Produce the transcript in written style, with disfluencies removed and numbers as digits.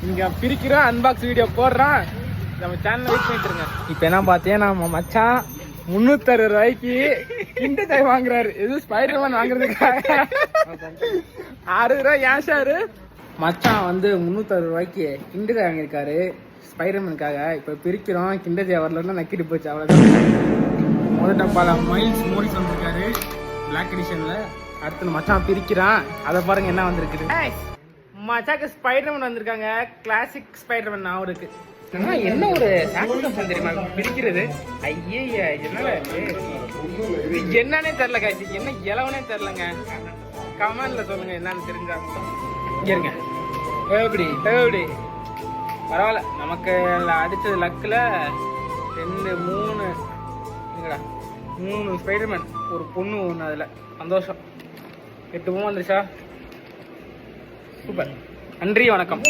இங்க பிரிக்கிறோம், unbox video போடுறான். நம்ம சேனல் வெயிட் பண்ணிட்டு இருங்க. இப்போ என்ன பார்த்தேன், நம்ம மச்சான் 360 ரூபாய்க்கு கிண்டர் ஜாய் வாங்குறாரு. எதுவும் ஸ்பைடர்மேன் வாங்குறதுக்காக 6 ரூபாய் ஏன் சாரு. மச்சான் வந்து 360 ரூபாய்க்கு கிண்டர் ஜாய் வாங்கியிருக்காரு ஸ்பைடர்மேனுக்காக. இப்போ பிரிக்கிறோம், கிண்டர் ஜாய் வரலன்னா நக்கிட்டு போச்சு, அவ்வளோதான். முதல் டப்பால மைல்ஸ் மோரிஸ் வந்திருக்காரு பிளாக் எடிஷன்ல. அடுத்து மச்சான் பிரிக்கிறான், அதை பாருங்க என்ன வந்திருக்குது. மச்சாக்கு ஸ்பைடர்மேன் வந்திருக்காங்க, கிளாசிக் ஸ்பைடர்மேன் நான் இருக்கு. என்ன ஒரு சாட்டிஸ்ஃபேக்ஷன் தெரியுமா பிரிக்கிறது. ஐயா என்னன்னே தெரியல காய்ச்சி, என்ன இலவனே தெரியலங்க. கமெண்ட்ல சொல்லுங்க என்னன்னு தெரிஞ்சாங்க. இருங்க எப்படி எப்படி பரவாயில்ல, நமக்கு அடிச்சது லக்கில் 2 3 ஸ்பைடர்மேன், ஒரு பொண்ணு ஒன்று. அதில் சந்தோஷம். 8 வந்துருச்சா, சூப்பர். நன்றி, வணக்கம்.